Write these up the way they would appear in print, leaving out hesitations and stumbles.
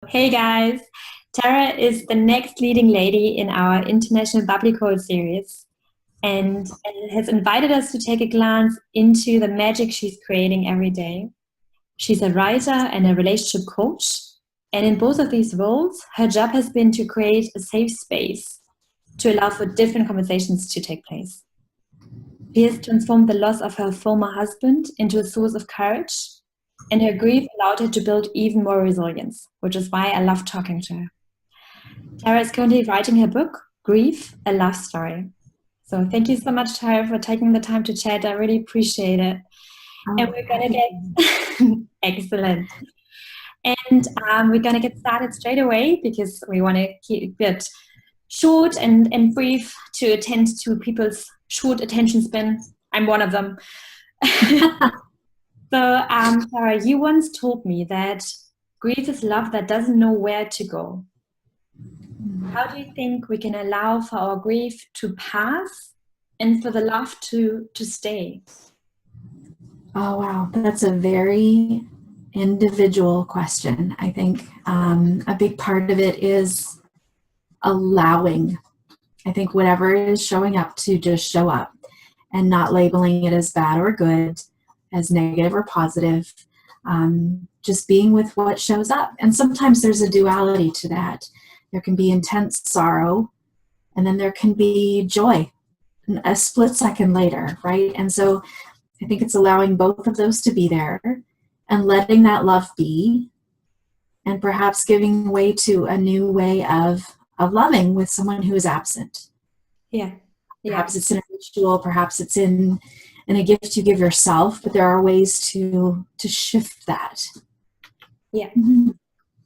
Hey guys, Tara is the next leading lady in our international Bubbly Code series and has invited us to take a glance into the magic she's creating every day. She's a writer and a relationship coach, and in both of these roles, her job has been to create a safe space to allow for different conversations to take place. She has transformed the loss of her former husband into a source of courage, and her grief allowed her to build even more resilience, which is why I love talking to her. Tara is currently writing her book, Grieve, a Love Story. So thank you so much, Tara, for taking the time to chat. I really appreciate it. And Oh, we're going to happy. get excellent. And we're going to get started straight away because we want to keep it short and brief to attend to people's short attention span. I'm one of them. So, Sarah, you once told me that grief is love that doesn't know where to go. How do you think we can allow for our grief to pass and for the love to stay? Oh, wow. That's a very individual question. I think a big part of it is allowing. I think whatever is showing up to just show up and not labeling it as bad or good, as negative or positive. Just being with what shows up. And sometimes there's a duality to that. There can be intense sorrow, and then there can be joy a split second later, right? And so I think it's allowing both of those to be there and letting that love be, and perhaps giving way to a new way of loving with someone who is absent. Yeah, yeah, Perhaps it's in a ritual, perhaps it's in a gift you give yourself, but there are ways to shift that. yeah. Mhm.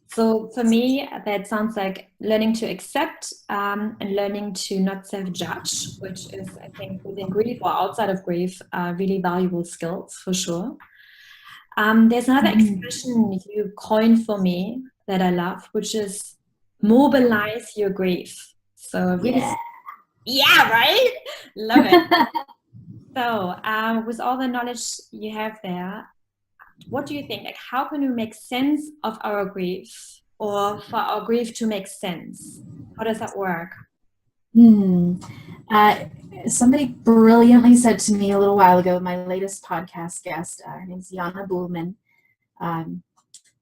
So for me, that sounds like learning to accept and learning to not self-judge, which is, I think, within grief or outside of grief, really valuable skills for sure. There's another Mhm. expression you coined for me that I love, which is mobilize your grief. So really, Yeah. yeah, right? Love it. So, with all the knowledge you have there, what do you think? Like, how can we make sense of our grief or for our grief to make sense? How does that work? Hmm. Uh, Somebody brilliantly said to me a little while ago, my latest podcast guest, her name's Jana Buhlman. Um,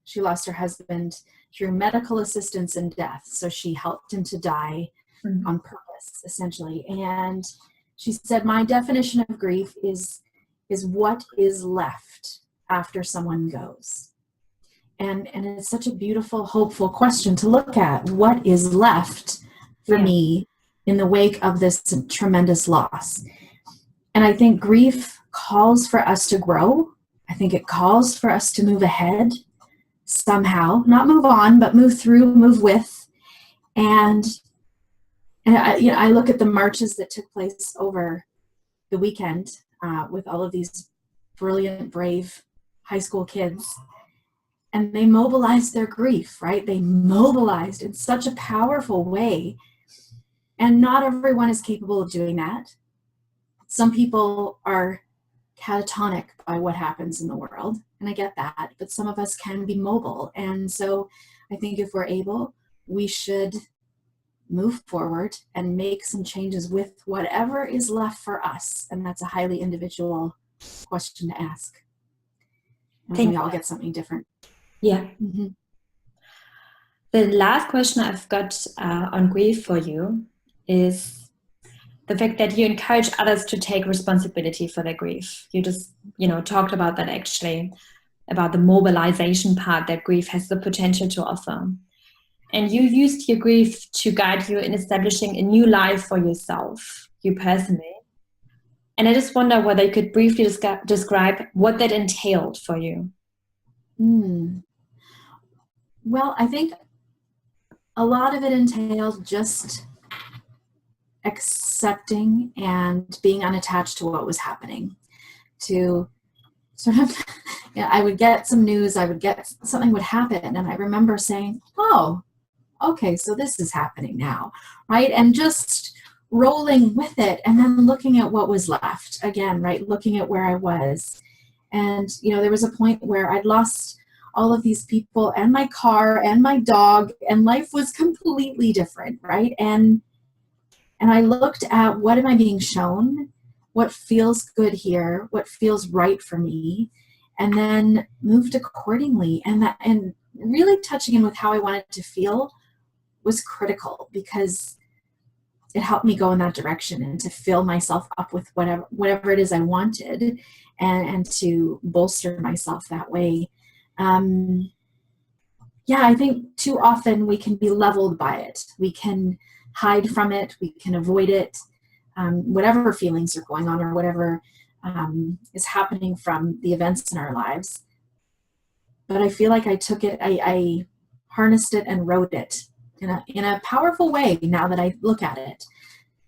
she lost her husband through medical assistance and death. So she helped him to die Mhm. on purpose, essentially. And she said, my definition of grief is what is left after someone goes. And it's such a beautiful, hopeful question to look at. What is left for Yeah, me in the wake of this tremendous loss? And I think grief calls for us to grow. I think it calls for us to move ahead somehow, not move on, but move through, move with. And, I look at the marches that took place over the weekend with all of these brilliant, brave high school kids, and they mobilized their grief, right? They mobilized in such a powerful way. And not everyone is capable of doing that. Some people are catatonic by what happens in the world, and I get that, but some of us can be mobile. And so I think if we're able, we should move forward and make some changes with whatever is left for us. And that's a highly individual question to ask. And thank we all you. get something different. Yeah. Mm-hmm. The last question I've got on grief for you is the fact that you encourage others to take responsibility for their grief. You just, talked about that actually, about the mobilization part that grief has the potential to offer. And you used your grief to guide you in establishing a new life for yourself, you personally. And I just wonder whether you could briefly describe what that entailed for you. Mm. Well, I think a lot of it entailed just accepting and being unattached to what was happening. To sort of, I would get some news, I would get something would happen, and I remember saying, oh, okay, so this is happening now, right? And just rolling with it, and then looking at what was left again, right? Looking at where I was. And, there was a point where I'd lost all of these people and my car and my dog, and life was completely different, right? And I looked at, what am I being shown? What feels good here? What feels right for me? And then moved accordingly. And really touching in with how I wanted to feel was critical, because it helped me go in that direction and to fill myself up with whatever it is I wanted, and to bolster myself that way. Yeah, I think too often we can be leveled by it. We can hide from it. We can avoid it. Whatever feelings are going on, or whatever is happening from the events in our lives. But I feel like I took it, I harnessed it and wrote it in a powerful way. Now that I look at it,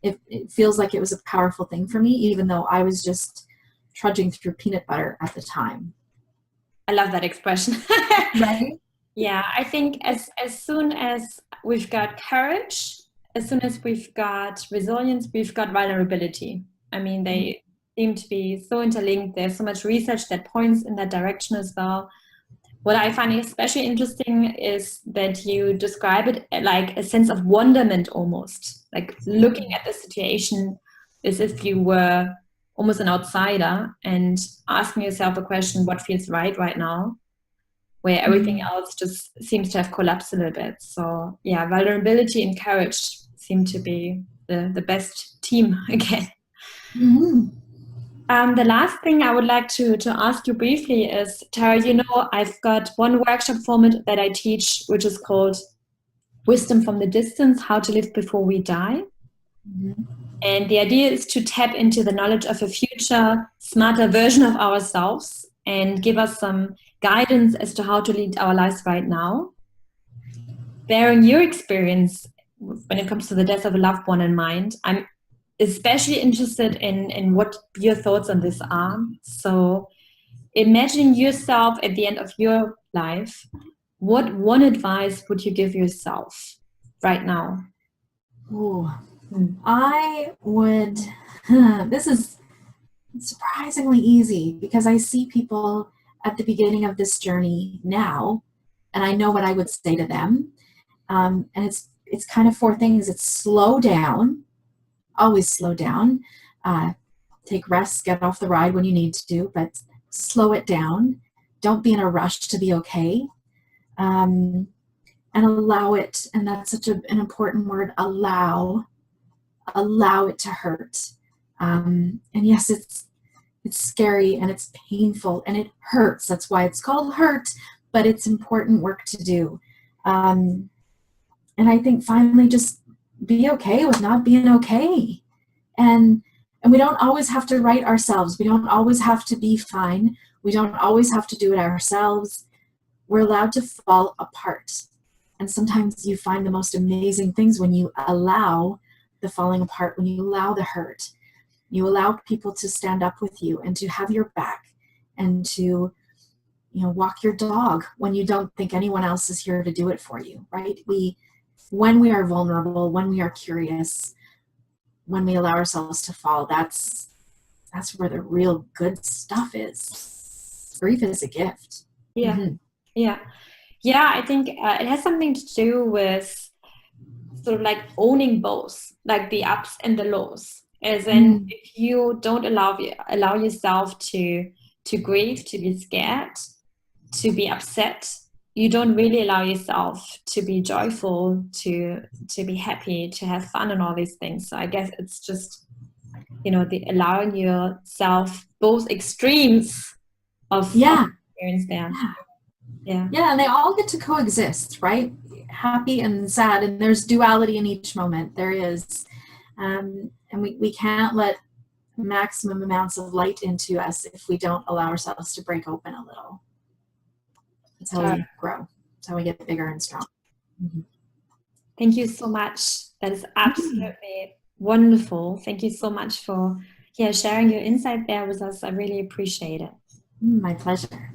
it feels like it was a powerful thing for me, even though I was just trudging through peanut butter at the time. I love that expression. Right? Yeah, I think as soon as we've got courage, as soon as we've got resilience, we've got vulnerability. I mean, they seem to be so interlinked. There's so much research that points in that direction as well. What I find especially interesting is that you describe it like a sense of wonderment, almost like looking at the situation as if you were almost an outsider and asking yourself a question, what feels right now, where everything else just seems to have collapsed a little bit. So yeah, vulnerability and courage seem to be the best team again. Mm-hmm. The last thing I would like to ask you briefly is, Tara, you know, I've got one workshop format that I teach, which is called Wisdom from the Distance, How to Live Before We Die. Mm-hmm. And the idea is to tap into the knowledge of a future, smarter version of ourselves and give us some guidance as to how to lead our lives right now. Bearing your experience when it comes to the death of a loved one in mind, I'm especially interested in what your thoughts on this are. So imagine yourself at the end of your life. What one advice would you give yourself right now? Ooh, I would, this is surprisingly easy, because I see people at the beginning of this journey now, and I know what I would say to them. And it's kind of four things. It's slow down. Always slow down. Take rests, get off the ride when you need to, but slow it down. Don't be in a rush to be okay. And allow it, and that's such an important word, allow it to hurt. And yes, it's scary and it's painful and it hurts. That's why it's called hurt, but it's important work to do. And I think finally just be okay with not being okay. And we don't always have to right ourselves. We don't always have to be fine. We don't always have to do it ourselves. We're allowed to fall apart. And sometimes you find the most amazing things when you allow the falling apart, when you allow the hurt. You allow people to stand up with you and to have your back, and to, walk your dog when you don't think anyone else is here to do it for you, right? When we are vulnerable, when we are curious, when we allow ourselves to fall, that's where the real good stuff is. Grief is a gift. Yeah. Mm-hmm. Yeah, I think it has something to do with sort of like owning both, like the ups and the lows. As in, if you don't allow yourself to grieve, to be scared, to be upset, you don't really allow yourself to be joyful, to be happy, to have fun and all these things. So I guess it's just, the allowing yourself both extremes of experience there. Yeah, and they all get to coexist, right? Happy and sad, and there's duality in each moment. There is. And we can't let maximum amounts of light into us if we don't allow ourselves to break open a little. That's how we grow. That's how we get bigger and strong. Mm-hmm. Thank you so much. That is absolutely wonderful. Thank you so much for sharing your insight there with us. I really appreciate it. My pleasure.